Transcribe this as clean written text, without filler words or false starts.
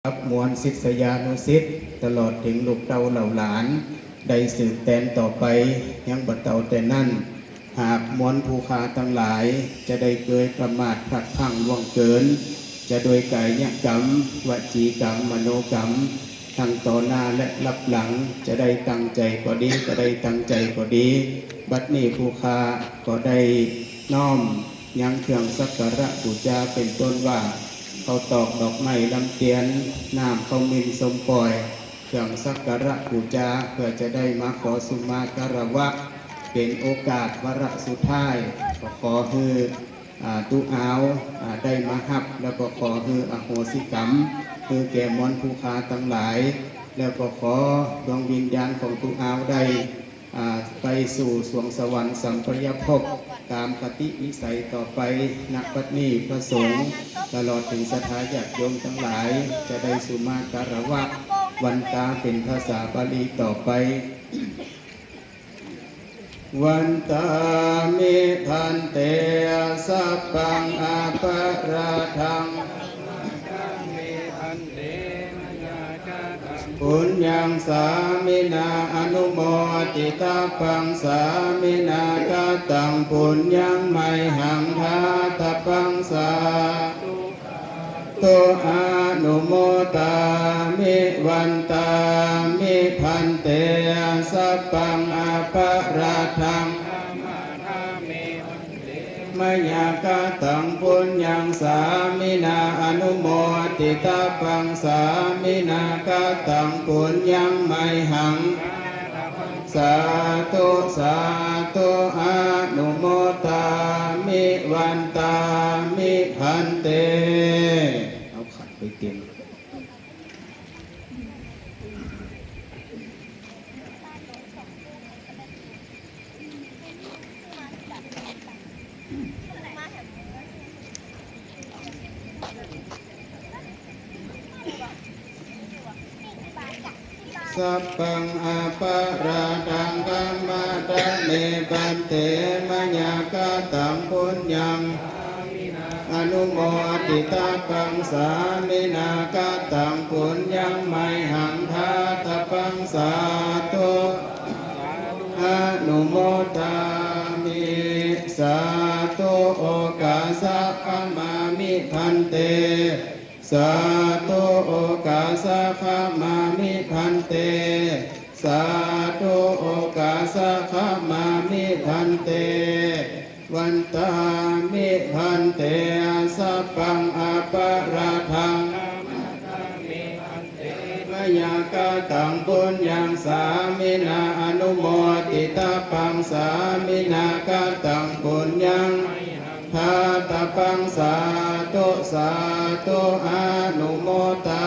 รับมวลศิษยานุศิษย์ตลอดถึงลูกเต้าเหล่าหลานได้สืบแตนต่อไปยังบัดเต่าแต่นั่นหากมวลภูคาทั้งหลายจะได้เกยประมาทพลัดพลั้งล่วงเกินจะโดยกายกรรมวจีกรรมมโนกรรมทั้งต่อหน้าและรับหลังจะได้ตั้งใจก็ดีก็ได้ตั้งใจก็ดีบัดนี้ภูคาก็ได้น้อมยังเครื่องสักการะบูชาเป็นต้นว่าเขาตอกดอกไม้ลำเตียนน้ำเขามินสมปล่อยเครื่องสักการะบูชาเพื่อจะได้มาขอสุมาการวะเป็นโอกาสวาระสุดท้ายก็ขอให้ตุอาได้มาหับแล้วก็ขอให้อโหสิกรรมคือแก่มวลภูคาทั้งหลายแล้วก็ขอดวงวิญญาณของตุอาได้ไปสู่สวงสวรรค์สัมปรายภพตามคติวิสัยต่อไปณบัดนี้พระสงฆ์ตลอดถึงศรัทธาญาติโยมทั้งหลายจะได้สุมาการวะวันตาเป็นภาษาบาลีต่อไปวันตามิพันเตสัพพังอาปาราทังปุญญังสามินาอนุโมติตาปังสามินากาตังปุญญังไมหังทาตปังสาตุอนุโมตามิวันตามิพันเตสัพพังอาปาราทังมยากาตังปุญญังสามินาอนุโมติตาปังสามินากาตังปุญญังไมหังสาธุอนุโมตามิวันตามิพันเตเอาขัดไปเต็มสัพพังอาปาราทังกัมมาตะเมปันเตมยากาตังปุญญังอนุโมติตาปังสามินากาตังปุญญังไมหังทาตปังสาธุอนุโมตามิสาธุโอกาสะขมามิพันเตสาธุโอกาสะขมามิพันเตสาธุโอกาสะขมามิพันเตวันตามิพันเตสัพพังอาปาราทังมยากาตังปุญญังสามินาอนุโมติตาปังสามินากาตังปุญญังทาตปังสาธุอนุโมตา